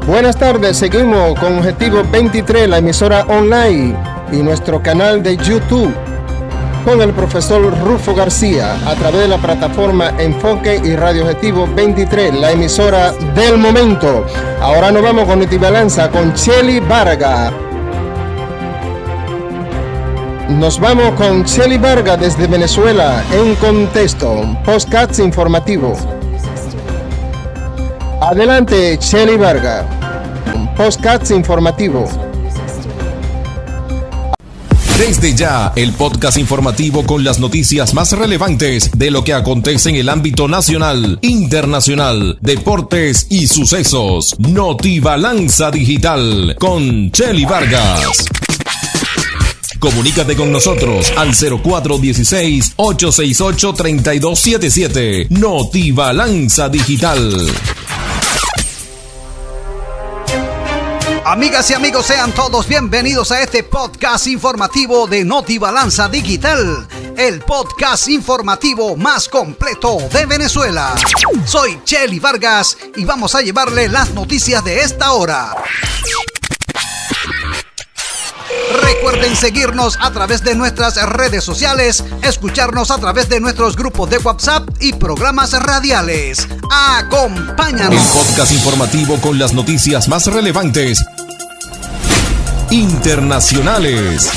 Buenas tardes, seguimos con Objetivo 23, la emisora online y nuestro canal de YouTube con el profesor Rufo García a través de la plataforma Enfoque y Radio Objetivo 23, la emisora del momento. Ahora nos vamos con Notibalanza con Chely Vargas. Nos vamos con Chely Vargas desde Venezuela en contexto, podcast informativo. Adelante, Chely Vargas. Podcast informativo. Desde ya, el podcast informativo con las noticias más relevantes de lo que acontece en el ámbito nacional, internacional, deportes y sucesos. Notibalanza Digital con Chely Vargas. Comunícate con nosotros al 0416-868-3277. Notibalanza Digital. Amigas y amigos, sean todos bienvenidos a este podcast informativo de Notibalanza Digital, el podcast informativo más completo de Venezuela. Soy Chely Vargas y vamos a llevarle las noticias de esta hora. Recuerden seguirnos a través de nuestras redes sociales, escucharnos a través de nuestros grupos de WhatsApp y programas radiales. Acompáñanos. El podcast informativo con las noticias más relevantes internacionales.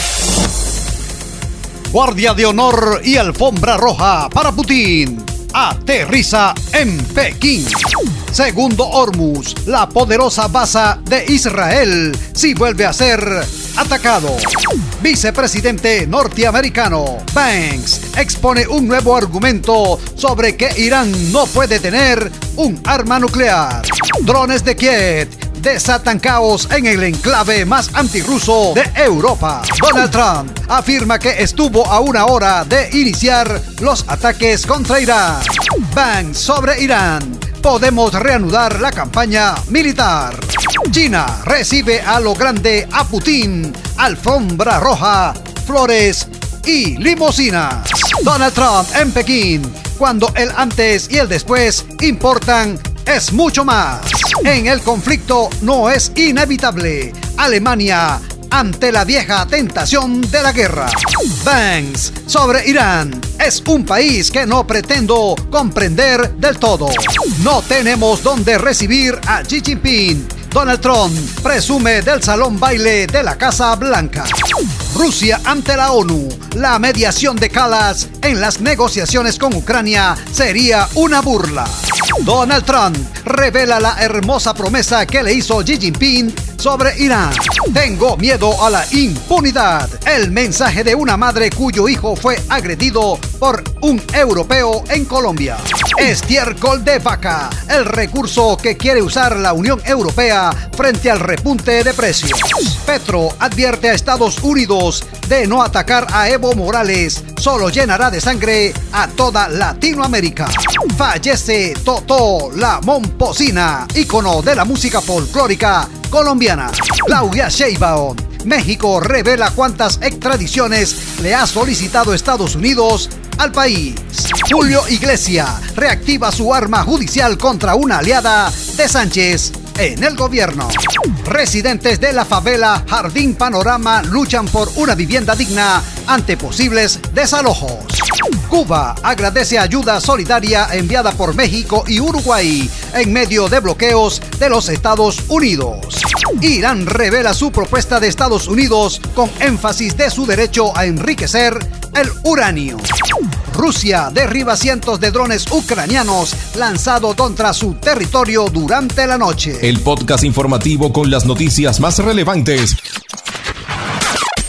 Guardia de honor y alfombra roja para Putin. Aterriza en Pekín. Segundo Hormuz, la poderosa base de Israel, si vuelve a ser atacado. Vicepresidente norteamericano Banks expone un nuevo argumento sobre que Irán no puede tener un arma nuclear. Drones de Kiev desatan caos en el enclave más antirruso de Europa. Donald Trump afirma que estuvo a una hora de iniciar los ataques contra Irán. Banks sobre Irán. Podemos reanudar la campaña militar. China recibe a lo grande a Putin. Alfombra roja, flores y limusinas. Donald Trump en Pekín. Cuando el antes y el después importan, es mucho más. En el conflicto no es inevitable. Alemania ante la vieja tentación de la guerra. Banks sobre Irán. Es un país que no pretendo comprender del todo. No tenemos dónde recibir a Xi Jinping. Donald Trump presume del salón baile de la Casa Blanca. Rusia ante la ONU. La mediación de Kallas en las negociaciones con Ucrania sería una burla. Donald Trump revela la hermosa promesa que le hizo Xi Jinping sobre Irán. Tengo miedo a la impunidad. El mensaje de una madre cuyo hijo fue agredido por un europeo en Colombia. Estiércol de vaca, el recurso que quiere usar la Unión Europea frente al repunte de precios. Petro advierte a Estados Unidos de no atacar a Evo Morales, solo llenará de sangre a toda Latinoamérica. Fallece Totó la Momposina, ícono de la música folclórica colombiana. Claudia Sheinbaum. México revela cuántas extradiciones le ha solicitado Estados Unidos al país. Julio Iglesias reactiva su arma judicial contra una aliada de Sánchez en el gobierno. Residentes de la favela Jardín Panorama luchan por una vivienda digna ante posibles desalojos. Cuba agradece ayuda solidaria enviada por México y Uruguay en medio de bloqueos de los Estados Unidos. Irán revela su propuesta de Estados Unidos con énfasis de su derecho a enriquecer el uranio. Rusia derriba cientos de drones ucranianos lanzados contra su territorio durante la noche. El podcast informativo con las noticias más relevantes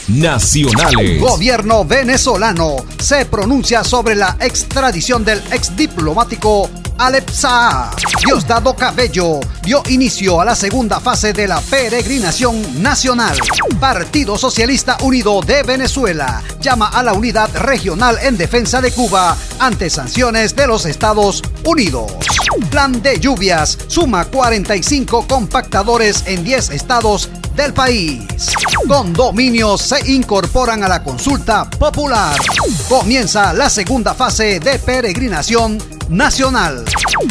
nacionales. Gobierno venezolano se pronuncia sobre la extradición del exdiplomático Alep Saab. Diosdado Cabello dio inicio a la segunda fase de la peregrinación nacional. Partido Socialista Unido de Venezuela llama a la unidad regional en defensa de Cuba ante sanciones de los Estados Unidos. Plan de lluvias suma 45 compactadores en 10 estados del país. Condominios se incorporan a la consulta popular. Comienza la segunda fase de peregrinación Nacional.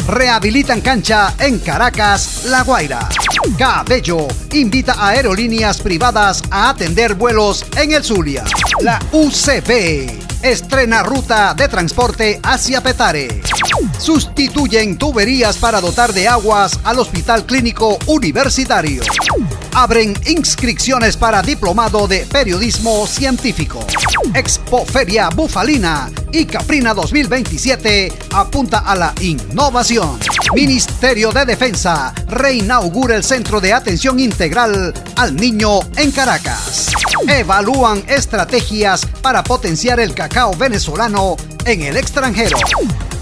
Rehabilitan cancha en Caracas, La Guaira. Cabello invita a aerolíneas privadas a atender vuelos en el Zulia. La UCB estrena ruta de transporte hacia Petare. Sustituyen tuberías para dotar de aguas al Hospital Clínico Universitario. Abren inscripciones para diplomado de periodismo científico. Expo Feria Bufalina y Caprina 2027 apunta a la innovación. Ministerio de Defensa reinaugura el Centro de Atención Integral al Niño en Caracas. Evalúan estrategias para potenciar el cacao venezolano en el extranjero.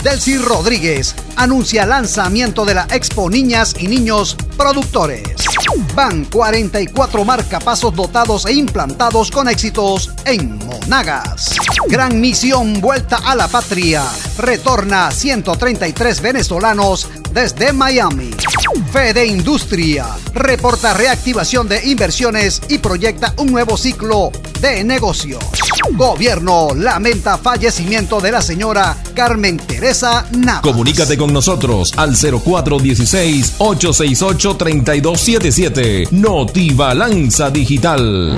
Delcy Rodríguez anuncia lanzamiento de la Expo Niñas y Niños Productores. Van 44 marcapasos dotados e implantados con éxitos en Monagas. Gran misión Vuelta a la Patria. Retorna 133 venezolanos desde Miami. Fede Industria reporta reactivación de inversiones y proyecta un nuevo ciclo de negocios. Gobierno lamenta fallecimiento de la señora Carmen Teresa Navas. Comunícate con nosotros al 0416-868-3277. Notibalanza Digital.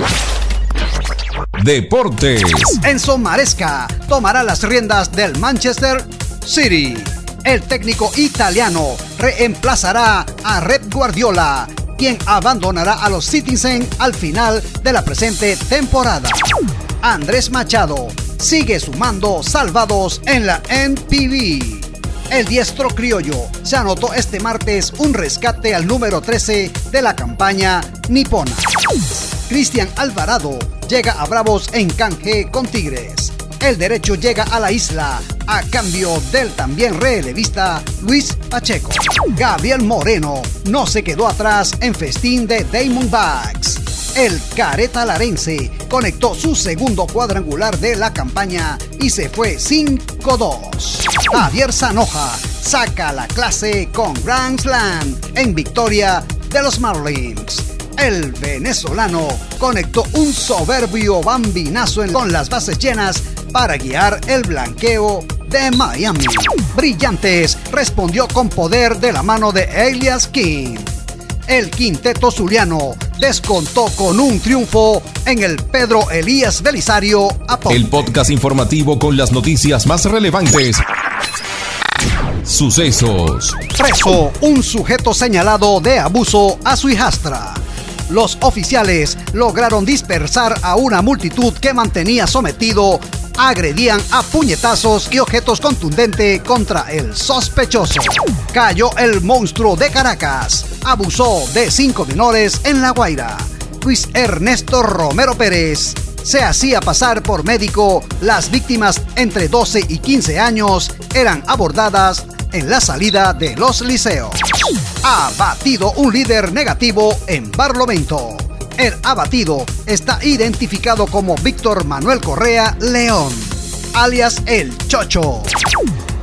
Deportes. Enzo Maresca tomará las riendas del Manchester City. El técnico italiano reemplazará a Pep Guardiola, quien abandonará a los Citizens al final de la presente temporada. Andrés Machado sigue sumando salvados en la NPB. El diestro criollo se anotó este martes un rescate al número 13 de la campaña nipona. Cristian Alvarado llega a Bravos en canje con Tigres. El derecho llega a la isla a cambio del también relevista Luis Pacheco. Gabriel Moreno no se quedó atrás en festín de Diamondbacks. El Careta Larense conectó su segundo cuadrangular de la campaña y se fue 5-2. Javier Zanoja saca la clase con Grand Slam en victoria de los Marlins. El venezolano conectó un soberbio bambinazo con las bases llenas para guiar el blanqueo de Miami. Brillantes respondió con poder de la mano de Elias King. El quinteto zuliano descontó con un triunfo en el Pedro Elías Belisario Aponte. El podcast informativo con las noticias más relevantes. Sucesos. Preso un sujeto señalado de abuso a su hijastra. Los oficiales lograron dispersar a una multitud que mantenía sometido. Agredían a puñetazos y objetos contundentes contra el sospechoso. Cayó el monstruo de Caracas. Abusó de 5 menores en La Guaira. Luis Ernesto Romero Pérez se hacía pasar por médico. Las víctimas entre 12 y 15 años eran abordadas en la salida de los liceos. Abatido un líder negativo en Barlovento. El abatido está identificado como Víctor Manuel Correa León, alias El Chocho.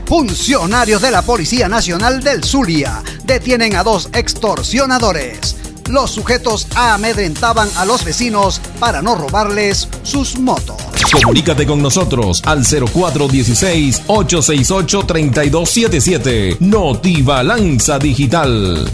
Funcionarios de la Policía Nacional del Zulia detienen a 2 extorsionadores. Los sujetos amedrentaban a los vecinos para no robarles sus motos. Comunícate con nosotros al 0416-868-3277. Notibalanza Digital.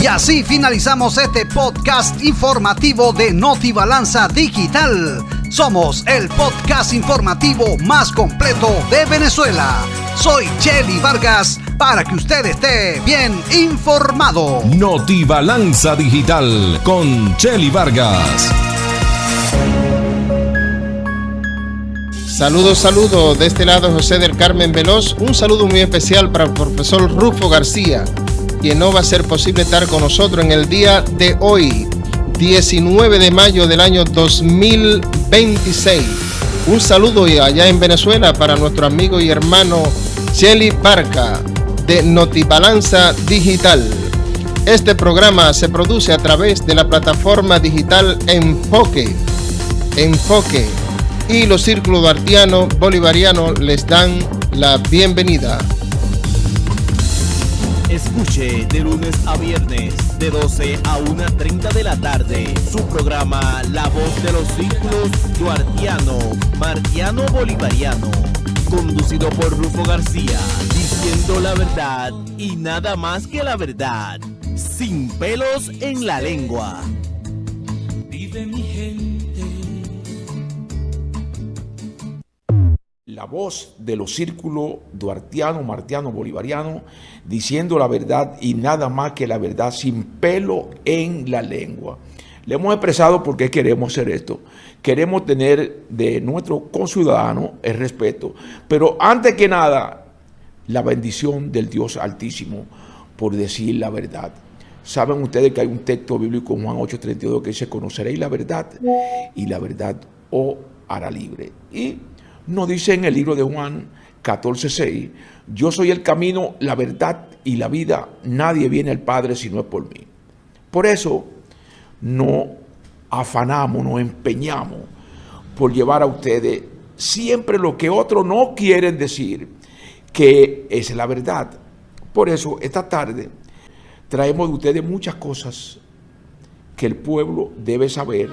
Y así finalizamos este podcast informativo de Notibalanza Digital. Somos el podcast informativo más completo de Venezuela. Soy Chely Vargas para que usted esté bien informado. Notibalanza Digital con Chely Vargas. Saludos, de este lado José del Carmen Veloz. Un saludo muy especial para el profesor Rufo García, quien no va a ser posible estar con nosotros en el día de hoy, 19 de mayo del año 2026. Un saludo allá en Venezuela para nuestro amigo y hermano Chely Vargas de Notibalanza Digital. Este programa se produce a través de la plataforma digital Enfoque, y los círculos duartianos bolivarianos les dan la bienvenida. Escuche de lunes a viernes de 12 a 1:30 de la tarde su programa La Voz de los Círculos Duartiano, Martiano Bolivariano, conducido por Rufo García, diciendo la verdad y nada más que la verdad, sin pelos en la lengua. Vive mi gente. La voz de los círculos duartiano, martiano, bolivariano, diciendo la verdad y nada más que la verdad, sin pelo en la lengua. Le hemos expresado por qué queremos hacer esto. Queremos tener de nuestro conciudadano el respeto, pero antes que nada, la bendición del Dios Altísimo por decir la verdad. Saben ustedes que hay un texto bíblico en Juan 8:32 que dice: conoceréis la verdad y la verdad os hará libre. Y nos dice en el libro de Juan 14:6, yo soy el camino, la verdad y la vida, nadie viene al Padre si no es por mí. Por eso nos afanamos, nos empeñamos por llevar a ustedes siempre lo que otros no quieren decir, que es la verdad. Por eso esta tarde traemos de ustedes muchas cosas que el pueblo debe saber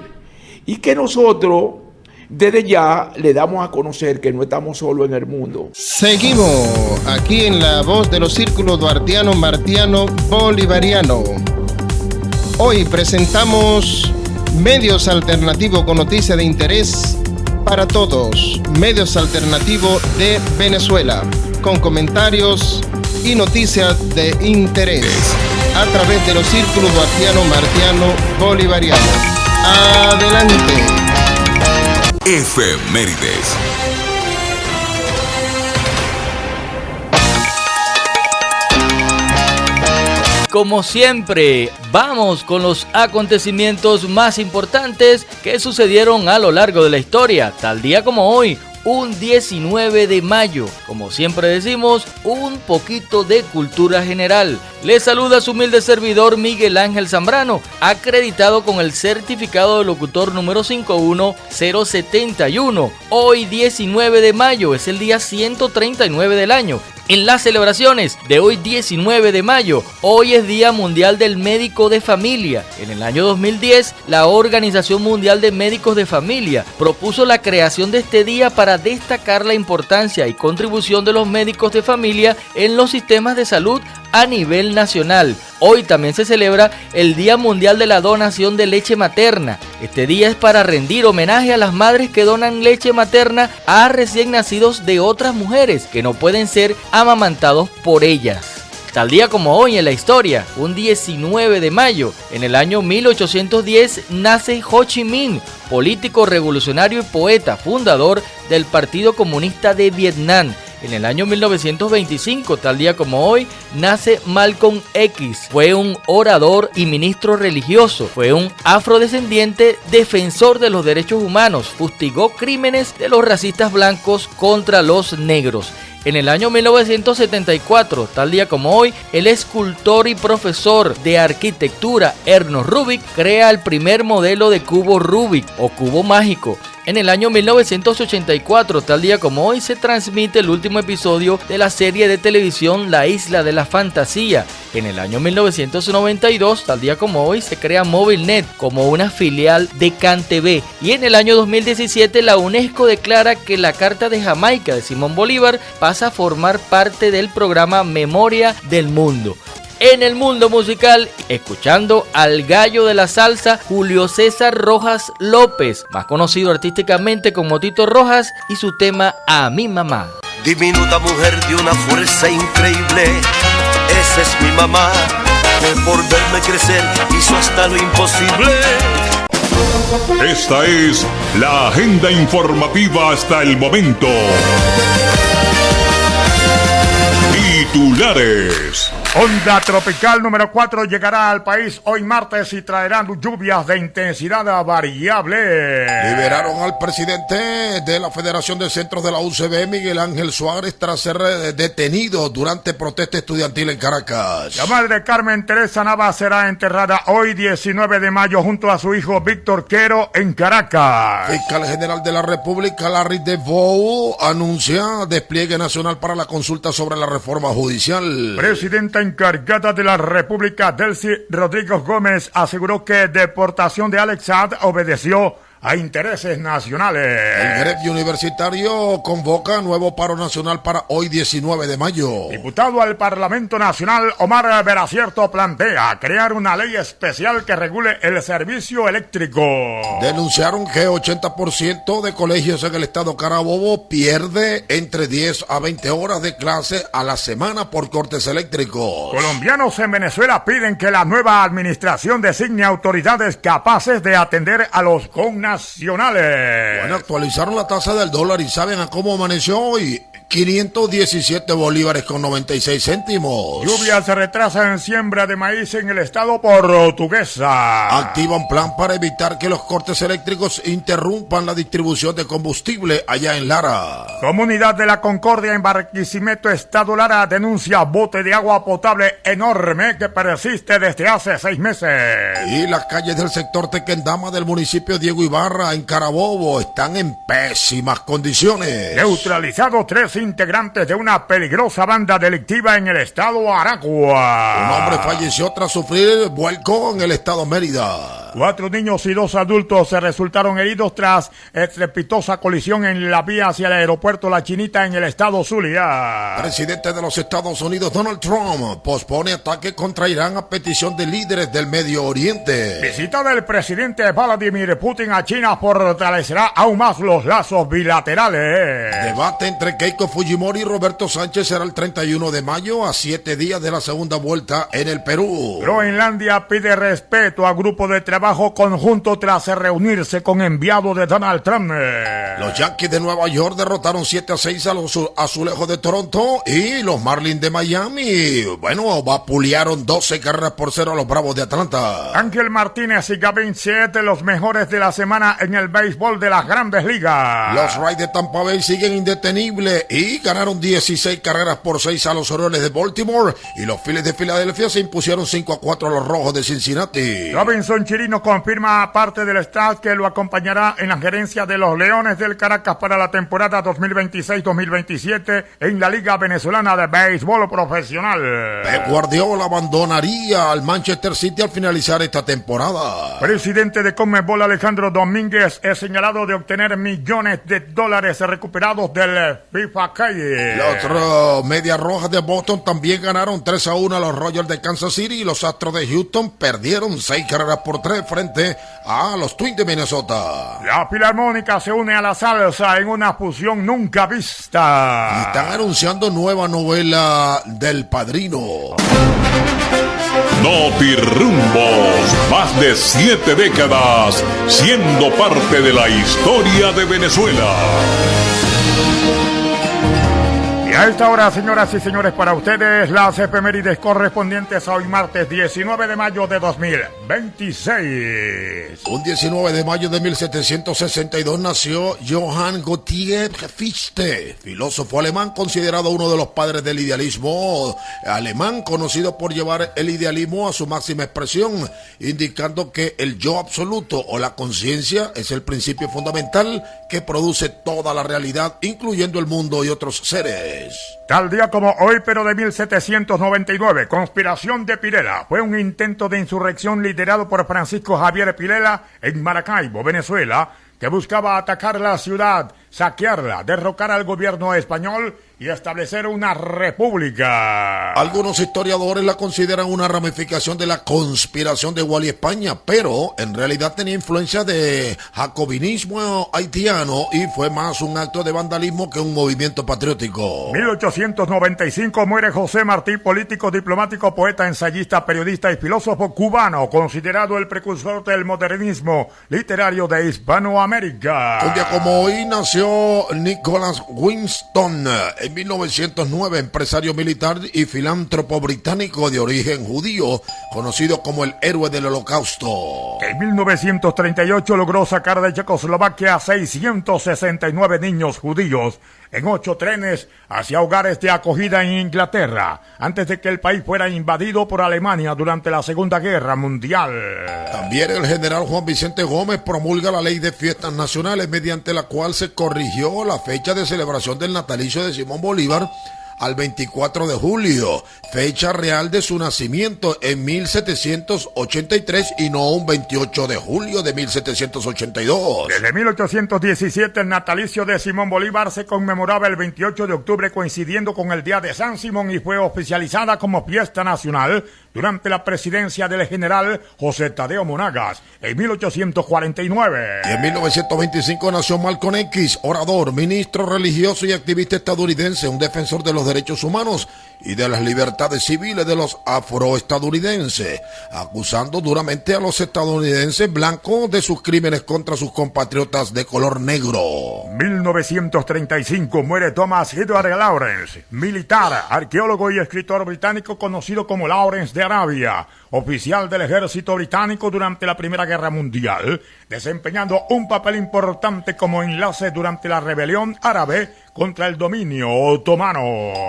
y que nosotros desde ya le damos a conocer que no estamos solos en el mundo. Seguimos aquí en la voz de los círculos duartiano, martiano, bolivariano. Hoy presentamos medios alternativos con noticias de interés para todos. Medios alternativos de Venezuela, con comentarios y noticias de interés a través de los círculos duartiano, martiano, bolivariano. Adelante. Efemérides. Como siempre, vamos con los acontecimientos más importantes que sucedieron a lo largo de la historia, tal día como hoy, un 19 de mayo. Como siempre decimos, un poquito de cultura general. Les saluda su humilde servidor Miguel Ángel Zambrano, acreditado con el certificado de locutor número 51071. Hoy 19 de mayo es el día 139 del año. En las celebraciones de hoy 19 de mayo, hoy es Día Mundial del Médico de Familia. En el año 2010, la Organización Mundial de Médicos de Familia propuso la creación de este día para destacar la importancia y contribución de los médicos de familia en los sistemas de salud a nivel nacional. Hoy también se celebra el Día Mundial de la Donación de Leche Materna. Este día es para rendir homenaje a las madres que donan leche materna a recién nacidos de otras mujeres que no pueden ser amamantados por ellas. Tal día como hoy en la historia, un 19 de mayo, en el año 1810, nace Ho Chi Minh, político revolucionario y poeta, fundador del Partido Comunista de Vietnam. En el año 1925, tal día como hoy, nace Malcolm X. Fue un orador y ministro religioso. Fue un afrodescendiente defensor de los derechos humanos. Fustigó crímenes de los racistas blancos contra los negros. En el año 1974, tal día como hoy, el escultor y profesor de arquitectura Ernst Rubik crea el primer modelo de cubo Rubik o cubo mágico. En el año 1984, tal día como hoy, se transmite el último episodio de la serie de televisión La Isla de la Fantasía. En el año 1992, tal día como hoy, se crea MobileNet como una filial de CanTV. Y en el año 2017, la UNESCO declara que la Carta de Jamaica de Simón Bolívar pasa a formar parte del programa Memoria del Mundo. En el mundo musical, escuchando al gallo de la salsa, Julio César Rojas López, más conocido artísticamente como Tito Rojas, y su tema A mi mamá. Diminuta mujer de una fuerza increíble, esa es mi mamá, que por verme crecer hizo hasta lo imposible. Esta es la agenda informativa hasta el momento. Titulares. Onda tropical número 4 llegará al país hoy martes y traerá lluvias de intensidad variable. Liberaron al presidente de la Federación de Centros de la UCB, Miguel Ángel Suárez, tras ser detenido durante protesta estudiantil en Caracas. La madre Carmen Teresa Nava será enterrada hoy 19 de mayo junto a su hijo Víctor Quero en Caracas. Fiscal General de la República, Larry DeVoe, anuncia despliegue nacional para la consulta sobre la reforma judicial. Presidenta encargada de la República, Delcy Rodríguez Gómez, aseguró que deportación de Alex Saad obedeció a intereses nacionales. El gremio universitario convoca nuevo paro nacional para hoy 19 de mayo. Diputado al Parlamento Nacional, Omar Veracierto, plantea crear una ley especial que regule el servicio eléctrico. Denunciaron que 80% de colegios en el estado Carabobo pierde entre 10 a 20 horas de clase a la semana por cortes eléctricos. Colombianos en Venezuela piden que la nueva administración designe autoridades capaces de atender a los connacionales. Bueno, actualizaron la tasa del dólar y ¿saben a cómo amaneció hoy? 517 bolívares con 96 céntimos. Lluvias se retrasan en siembra de maíz en el estado Portuguesa. Activan plan para evitar que los cortes eléctricos interrumpan la distribución de combustible allá en Lara. Comunidad de la Concordia en Barquisimeto, estado Lara, denuncia bote de agua potable enorme que persiste desde hace 6 meses. Y las calles del sector Tequendama del municipio Diego Ibarra en Carabobo están en pésimas condiciones. Neutralizados 3 integrantes de una peligrosa banda delictiva en el estado Aragua. Un hombre falleció tras sufrir vuelco en el estado Mérida. 4 niños y 2 adultos se resultaron heridos tras estrepitosa colisión en la vía hacia el aeropuerto La Chinita en el estado Zulia. Presidente de los Estados Unidos Donald Trump pospone ataque contra Irán a petición de líderes del Medio Oriente. Visita del presidente Vladimir Putin a China fortalecerá aún más los lazos bilaterales. Debate entre Keiko Fujimori y Roberto Sánchez será el 31 de mayo, a 7 días de la segunda vuelta en el Perú. Groenlandia pide respeto a grupo de trabajo conjunto tras reunirse con enviado de Donald Trump. Los Yankees de Nueva York derrotaron 7-6 a los Azulejos de Toronto y los Marlins de Miami, bueno, vapulearon 12-0 a los Bravos de Atlanta. Ángel Martínez y Gavin Siete, los mejores de la semana en el béisbol de las Grandes Ligas. Los Rays de Tampa Bay siguen indetenibles y ganaron 16-6 a los Orioles de Baltimore, y los Phillies de Filadelfia se impusieron 5-4 a los Rojos de Cincinnati. Robinson Chirino confirma parte del staff que lo acompañará en la gerencia de los Leones del Caracas para la temporada 2026-2027 en la Liga Venezolana de Béisbol Profesional. Pep Guardiola abandonaría al Manchester City al finalizar esta temporada. Presidente de Conmebol Alejandro Domínguez es señalado de obtener millones de dólares recuperados del FIFA Calle. Los Medias Rojas de Boston también ganaron 3-1 a los Royals de Kansas City, y los Astros de Houston perdieron 6-3 frente a los Twins de Minnesota. La Filarmónica se une a la salsa en una fusión nunca vista. Y están anunciando nueva novela del Padrino. Notirrumbos, más de 7 décadas siendo parte de la historia de Venezuela. Y a esta hora, señoras y señores, para ustedes las efemérides correspondientes a hoy martes 19 de mayo de 2026. Un 19 de mayo de 1762 nació Johann Gottlieb Fichte, filósofo alemán considerado uno de los padres del idealismo alemán, conocido por llevar el idealismo a su máxima expresión, indicando que el yo absoluto o la conciencia es el principio fundamental que produce toda la realidad, incluyendo el mundo y otros seres. Tal día como hoy, pero de 1799, conspiración de Pirela. Fue un intento de insurrección liderado por Francisco Javier Pirela en Maracaibo, Venezuela, que buscaba atacar la ciudad, saquearla, derrocar al gobierno español y establecer una república. Algunos historiadores la consideran una ramificación de la conspiración de Guali España, pero en realidad tenía influencia de jacobinismo haitiano y fue más un acto de vandalismo que un movimiento patriótico. 1895 muere José Martí, político, diplomático, poeta, ensayista, periodista y filósofo cubano, considerado el precursor del modernismo literario de Hispanoamérica. Un día como hoy nació Nicholas Winston, en 1909, empresario militar y filántropo británico de origen judío, conocido como el héroe del Holocausto. En 1938 logró sacar de Checoslovaquia a 669 niños judíos en 8 trenes hacia hogares de acogida en Inglaterra, antes de que el país fuera invadido por Alemania durante la Segunda Guerra Mundial. También el general Juan Vicente Gómez promulga la Ley de Fiestas Nacionales, mediante la cual se corrigió la fecha de celebración del natalicio de Simón Bolívar al 24 de julio, fecha real de su nacimiento en 1783 y no un 28 de julio de 1782. Desde 1817 el natalicio de Simón Bolívar se conmemoraba el 28 de octubre coincidiendo con el Día de San Simón y fue oficializada como fiesta nacional durante la presidencia del general José Tadeo Monagas en 1849. Y en 1925 nació Malcolm X, orador, ministro religioso y activista estadounidense, un defensor de los derechos humanos y de las libertades civiles de los afroestadounidenses, acusando duramente a los estadounidenses blancos de sus crímenes contra sus compatriotas de color negro. 1935 muere Thomas Edward Lawrence, militar, arqueólogo y escritor británico conocido como Lawrence de Arabia, oficial del ejército británico durante la Primera Guerra Mundial, desempeñando un papel importante como enlace durante la rebelión árabe contra el dominio otomano.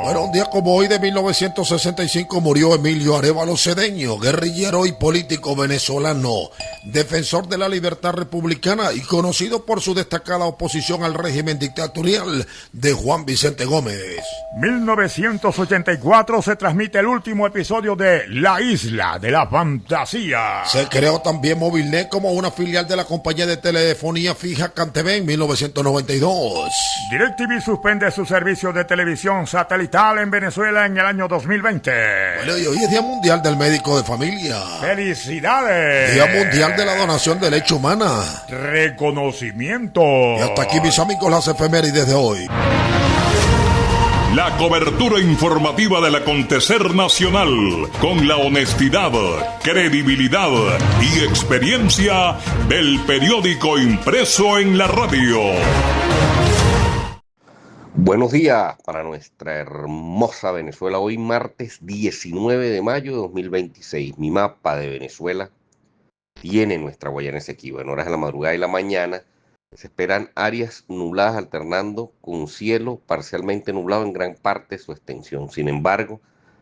Bueno, un día como hoy de 1965 murió Emilio Arévalo Cedeño, guerrillero y político venezolano, defensor de la libertad republicana y conocido por su destacada oposición al régimen dictatorial de Juan Vicente Gómez. 1984 se transmite el último episodio de La Isla de la Fantasía. Se creó también Movilnet como una filial de la compañía de telefonía fija CanTV en 1992. DirecTV suspende su servicio de televisión satelital en Venezuela en el año 2020. Bueno, y hoy es Día Mundial del Médico de Familia. ¡Felicidades! Día Mundial de la Donación de Leche Humana. ¡Reconocimiento! Y hasta aquí, mis amigos, las efemérides de hoy. La cobertura informativa del acontecer nacional, con la honestidad, credibilidad y experiencia del periódico impreso en la radio. Buenos días para nuestra hermosa Venezuela. Hoy martes 19 de mayo de 2026. Mi mapa de Venezuela tiene nuestra Guayana Esequiba. En horas de la madrugada y la mañana se esperan áreas nubladas alternando con cielo parcialmente nublado en gran parte de su extensión. Sin embargo,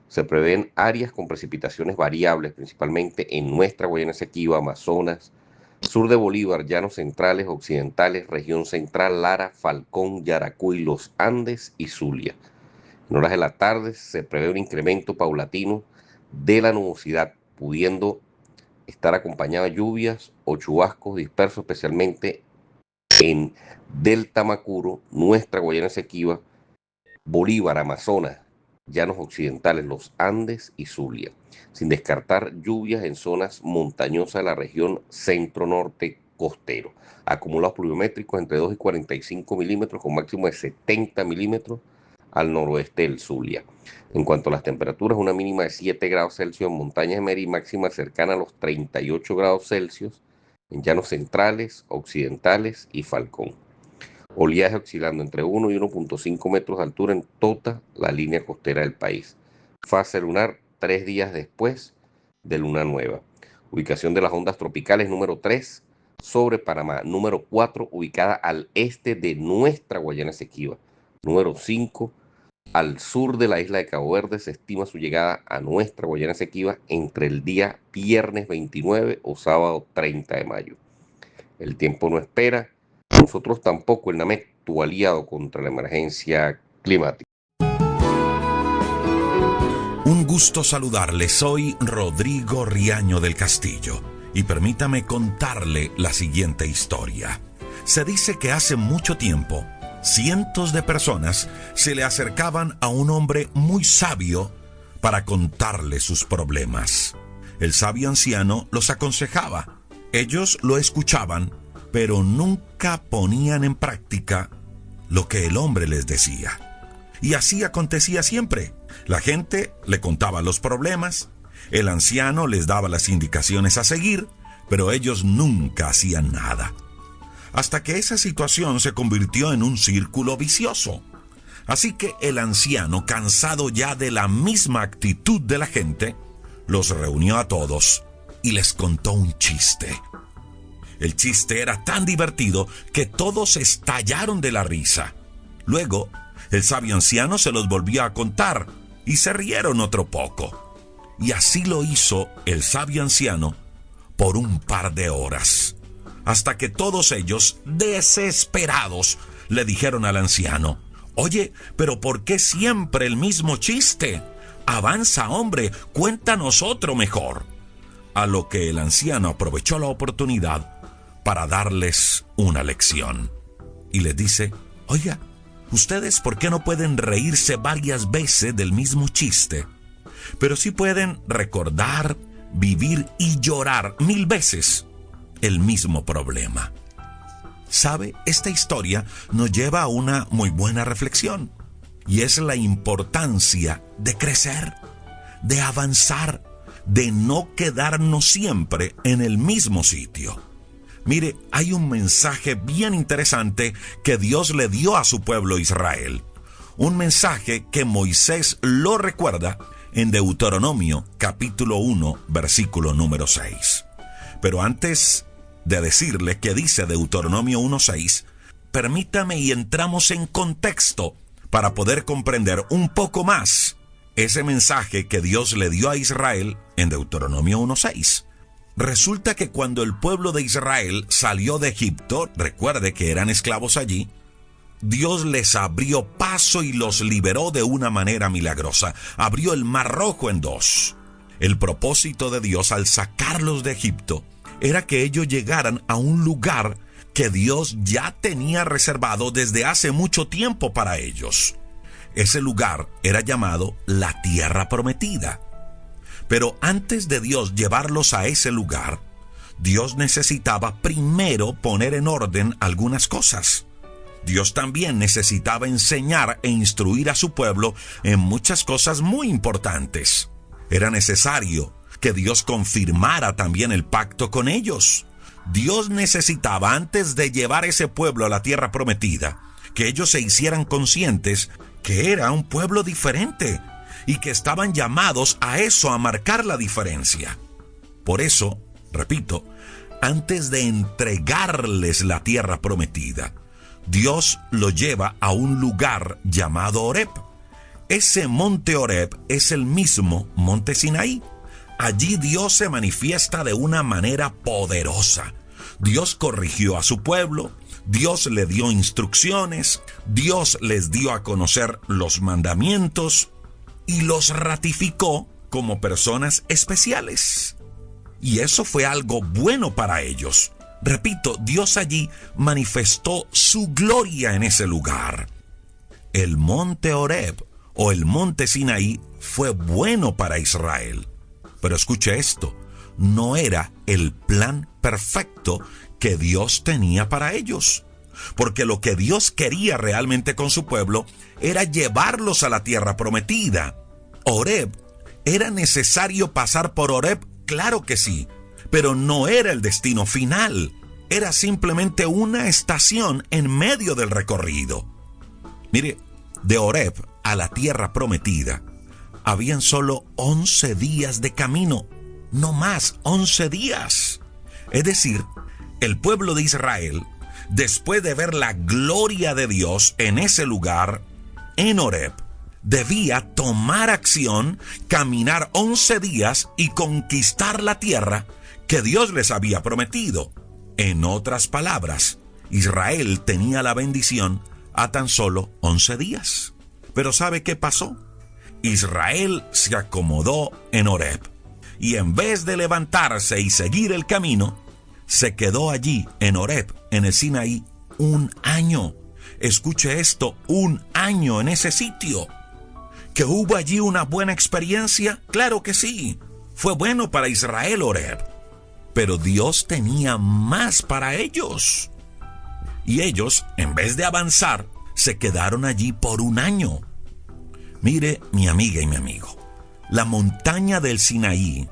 se prevén áreas con precipitaciones variables, principalmente en nuestra Guayana Esequiba, Amazonas, sur de Bolívar, llanos centrales, occidentales, región central, Lara, Falcón, Yaracuy, Los Andes y Zulia. En horas de la tarde se prevé un incremento paulatino de la nubosidad, pudiendo estar acompañado de lluvias o chubascos dispersos, especialmente en Delta Macuro, nuestra Guayana Esequiba, Bolívar, Amazonas, llanos occidentales, Los Andes y Zulia, sin descartar lluvias en zonas montañosas de la región centro-norte costero. Acumulados pluviométricos entre 2 y 45 milímetros con máximo de 70 milímetros al noroeste del Zulia. En cuanto a las temperaturas, una mínima de 7 grados Celsius en montañas de Mérida y máxima cercana a los 38 grados Celsius en llanos centrales, occidentales y Falcón. Oleaje oscilando entre 1 y 1.5 metros de altura en toda la línea costera del país. Fase lunar 3 días después de luna nueva. Ubicación de las ondas tropicales número 3 sobre Panamá. Número 4 ubicada al este de nuestra Guayana Esequiba. Número 5 al sur de la isla de Cabo Verde. Se estima su llegada a nuestra Guayana Esequiba entre el día viernes 29 o sábado 30 de mayo. El tiempo no espera. Nosotros tampoco, el NAMEC, tu aliado contra la emergencia climática. Un gusto saludarle, soy Rodrigo Riaño del Castillo y permítame contarle la siguiente historia. Se dice que hace mucho tiempo, cientos de personas se le acercaban a un hombre muy sabio para contarle sus problemas. El sabio anciano los aconsejaba, ellos lo escuchaban, pero nunca ponían en práctica lo que el hombre les decía. Y así acontecía siempre. La gente le contaba los problemas, el anciano les daba las indicaciones a seguir, pero ellos nunca hacían nada. Hasta que esa situación se convirtió en un círculo vicioso. Así que el anciano, cansado ya de la misma actitud de la gente, los reunió a todos y les contó un chiste. El chiste era tan divertido que todos estallaron de la risa. Luego, el sabio anciano se los volvió a contar y se rieron otro poco. Y así lo hizo el sabio anciano por un par de horas, hasta que todos ellos, desesperados, le dijeron al anciano: Oye, pero ¿por qué siempre el mismo chiste? Avanza, hombre, cuéntanos otro mejor. A lo que el anciano aprovechó la oportunidad para darles una lección. Y les dice, oiga, ¿ustedes por qué no pueden reírse varias veces del mismo chiste? Pero sí pueden recordar, vivir y llorar 1000 veces el mismo problema. ¿Sabe? Esta historia nos lleva a una muy buena reflexión, y es la importancia de crecer, de avanzar, de no quedarnos siempre en el mismo sitio. Mire, hay un mensaje bien interesante que Dios le dio a su pueblo Israel. Un mensaje que Moisés lo recuerda en Deuteronomio capítulo 1, versículo número 6. Pero antes de decirle qué dice Deuteronomio 1:6, permítame y entramos en contexto para poder comprender un poco más ese mensaje que Dios le dio a Israel en Deuteronomio 1:6. Resulta que cuando el pueblo de Israel salió de Egipto, recuerde que eran esclavos allí, Dios les abrió paso y los liberó de una manera milagrosa. Abrió el Mar Rojo en 2. El propósito de Dios al sacarlos de Egipto era que ellos llegaran a un lugar que Dios ya tenía reservado desde hace mucho tiempo para ellos. Ese lugar era llamado la Tierra Prometida. Pero antes de Dios llevarlos a ese lugar, Dios necesitaba primero poner en orden algunas cosas. Dios también necesitaba enseñar e instruir a su pueblo en muchas cosas muy importantes. Era necesario que Dios confirmara también el pacto con ellos. Dios necesitaba, antes de llevar ese pueblo a la tierra prometida, que ellos se hicieran conscientes que era un pueblo diferente y que estaban llamados a eso, a marcar la diferencia. Por eso, repito, antes de entregarles la tierra prometida, Dios lo lleva a un lugar llamado Horeb. Ese monte Horeb es el mismo monte Sinaí. Allí Dios se manifiesta de una manera poderosa. Dios corrigió a su pueblo, Dios le dio instrucciones, Dios les dio a conocer los mandamientos y los ratificó como personas especiales. Y eso fue algo bueno para ellos. Repito, Dios allí manifestó su gloria en ese lugar. El monte Horeb o el monte Sinaí fue bueno para Israel. Pero escuche esto, no era el plan perfecto que Dios tenía para ellos. Porque lo que Dios quería realmente con su pueblo era llevarlos a la tierra prometida. Horeb, ¿era necesario pasar por Horeb? Claro que sí, pero no era el destino final. Era simplemente una estación en medio del recorrido. Mire, de Horeb a la tierra prometida habían solo 11 días de camino, no más, 11 días. Es decir, el pueblo de Israel, después de ver la gloria de Dios en ese lugar, en Horeb, debía tomar acción, caminar 11 días y conquistar la tierra que Dios les había prometido. En otras palabras, Israel tenía la bendición a tan solo 11 días. Pero ¿sabe qué pasó? Israel se acomodó en Horeb y en vez de levantarse y seguir el camino, se quedó allí en Horeb, en el Sinaí, 1 año. Escuche esto, 1 año en ese sitio. ¿Que hubo allí una buena experiencia? Claro que sí. Fue bueno para Israel Horeb. Pero Dios tenía más para ellos. Y ellos, en vez de avanzar, se quedaron allí por 1 año. Mire, mi amiga y mi amigo, la montaña del Sinaí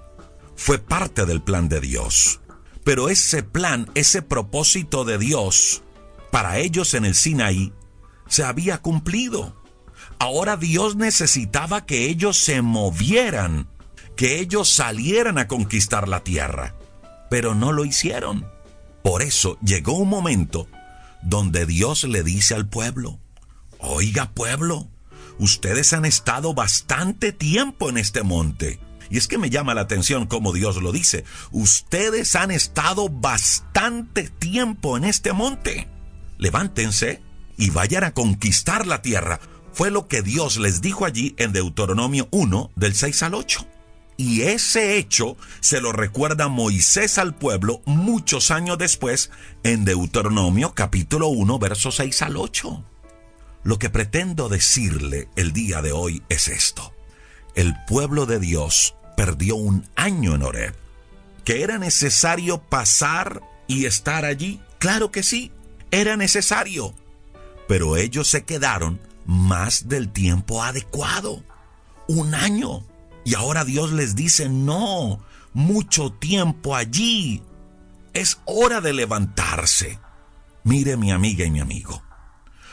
fue parte del plan de Dios. Pero ese plan, ese propósito de Dios para ellos en el Sinaí se había cumplido. Ahora Dios necesitaba que ellos se movieran, que ellos salieran a conquistar la tierra. Pero no lo hicieron. Por eso llegó un momento donde Dios le dice al pueblo: oiga, pueblo, ustedes han estado bastante tiempo en este monte. Y es que me llama la atención cómo Dios lo dice. Ustedes han estado bastante tiempo en este monte. Levántense, y vayan a conquistar la tierra. Fue lo que Dios les dijo allí en Deuteronomio 1, del 6 al 8. Y ese hecho se lo recuerda Moisés al pueblo muchos años después en Deuteronomio capítulo 1, versos 6 al 8. Lo que pretendo decirle el día de hoy es esto. El pueblo de Dios perdió un año en Horeb. ¿Que era necesario pasar y estar allí? Claro que sí, era necesario. Pero ellos se quedaron más del tiempo adecuado. Un año. Y ahora Dios les dice, no, mucho tiempo allí. Es hora de levantarse. Mire, mi amiga y mi amigo,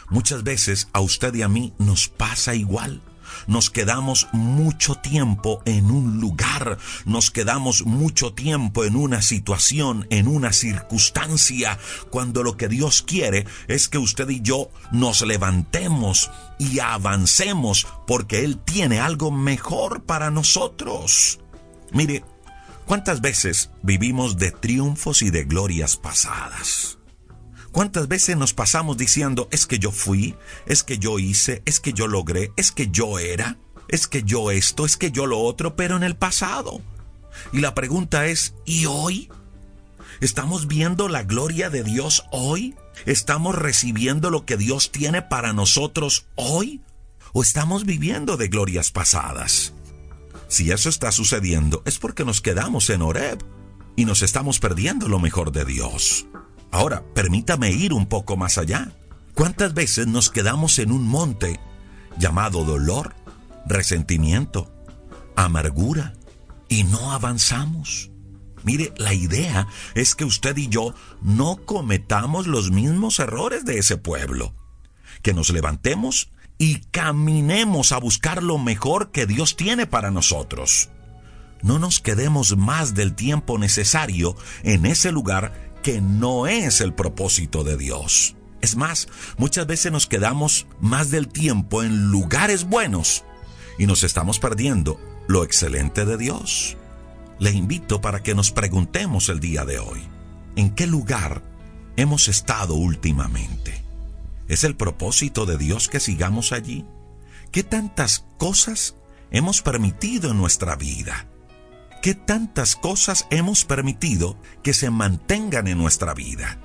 muchas veces a usted y a mí nos pasa igual. Nos quedamos mucho tiempo en un lugar, nos quedamos mucho tiempo en una situación, en una circunstancia, cuando lo que Dios quiere es que usted y yo nos levantemos y avancemos, porque Él tiene algo mejor para nosotros. Mire, ¿cuántas veces vivimos de triunfos y de glorias pasadas? ¿Cuántas veces nos pasamos diciendo, es que yo fui, es que yo hice, es que yo logré, es que yo era, es que yo esto, es que yo lo otro, pero en el pasado? Y la pregunta es, ¿y hoy? ¿Estamos viendo la gloria de Dios hoy? ¿Estamos recibiendo lo que Dios tiene para nosotros hoy? ¿O estamos viviendo de glorias pasadas? Si eso está sucediendo, es porque nos quedamos en Horeb y nos estamos perdiendo lo mejor de Dios. Ahora, permítame ir un poco más allá. ¿Cuántas veces nos quedamos en un monte llamado dolor, resentimiento, amargura y no avanzamos? Mire, la idea es que usted y yo no cometamos los mismos errores de ese pueblo. Que nos levantemos y caminemos a buscar lo mejor que Dios tiene para nosotros. No nos quedemos más del tiempo necesario en ese lugar que no es el propósito de Dios. Es más, muchas veces nos quedamos más del tiempo en lugares buenos y nos estamos perdiendo lo excelente de Dios. Le invito para que nos preguntemos el día de hoy, ¿en qué lugar hemos estado últimamente? ¿Es el propósito de Dios que sigamos allí? ¿Qué tantas cosas hemos permitido en nuestra vida? ¿Qué tantas cosas hemos permitido que se mantengan en nuestra vida?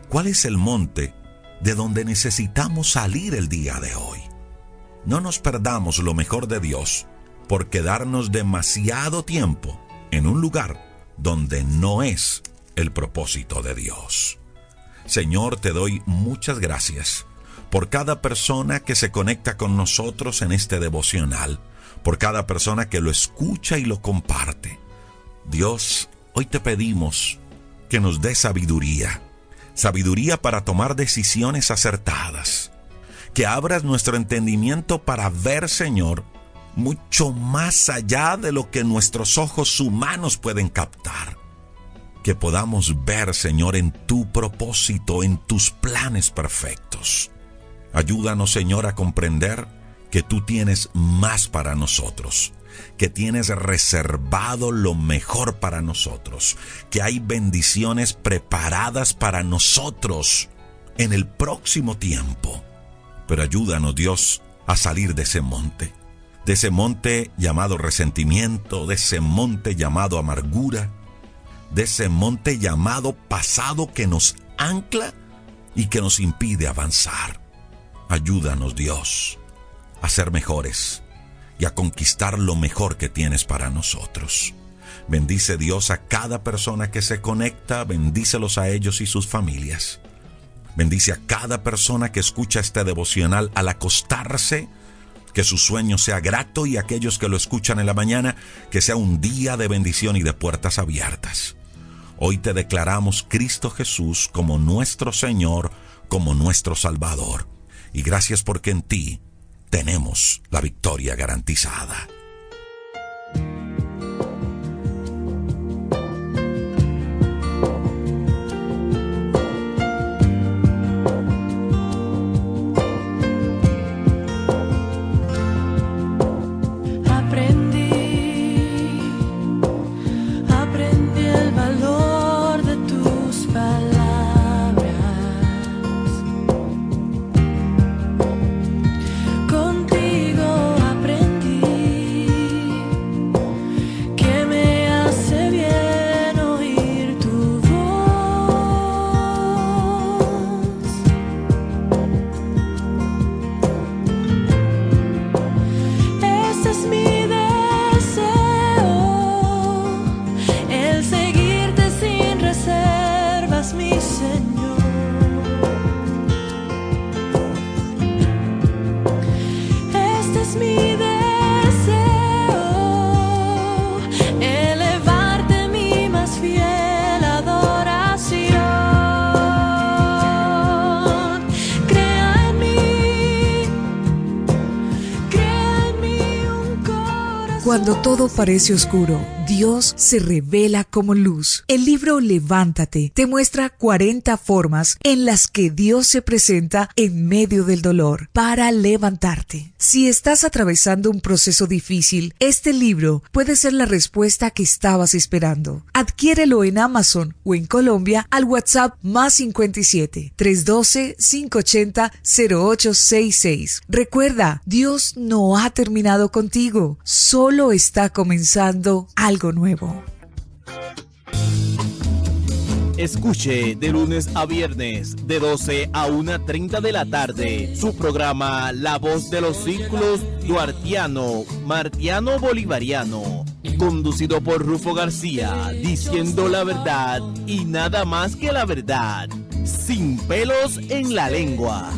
¿Cuál es el monte de donde necesitamos salir el día de hoy? No nos perdamos lo mejor de Dios por quedarnos demasiado tiempo en un lugar donde no es el propósito de Dios. Señor, te doy muchas gracias por cada persona que se conecta con nosotros en este devocional, por cada persona que lo escucha y lo comparte. Dios, hoy te pedimos que nos dé sabiduría para tomar decisiones acertadas, que abras nuestro entendimiento para ver, Señor, mucho más allá de lo que nuestros ojos humanos pueden captar. Que podamos ver, Señor, en tu propósito, en tus planes perfectos. Ayúdanos, Señor, a comprender que tú tienes más para nosotros, que tienes reservado lo mejor para nosotros, que hay bendiciones preparadas para nosotros en el próximo tiempo. Pero ayúdanos, Dios, a salir de ese monte llamado resentimiento, de ese monte llamado amargura, de ese monte llamado pasado que nos ancla y que nos impide avanzar. Ayúdanos, Dios, a ser mejores y a conquistar lo mejor que tienes para nosotros. Bendice, Dios, a cada persona que se conecta, bendícelos a ellos y sus familias. Bendice a cada persona que escucha este devocional al acostarse, que su sueño sea grato, y aquellos que lo escuchan en la mañana, que sea un día de bendición y de puertas abiertas. Hoy te declaramos Cristo Jesús como nuestro Señor, como nuestro Salvador. Y gracias porque en ti tenemos la victoria garantizada. Aprendí el valor de tus palabras. Cuando todo parece oscuro, Dios se revela como luz. El libro Levántate te muestra 40 formas en las que Dios se presenta en medio del dolor para levantarte. Si estás atravesando un proceso difícil, este libro puede ser la respuesta que estabas esperando. Adquiérelo en Amazon o en Colombia al WhatsApp +57 312 580 0866. Recuerda, Dios no ha terminado contigo, solo está comenzando algo nuevo. Escuche de lunes a viernes de 12 a 1:30 de la tarde su programa La Voz de los Círculos Duartiano, Martiano Bolivariano, conducido por Rufo García, diciendo la verdad y nada más que la verdad, sin pelos en la lengua.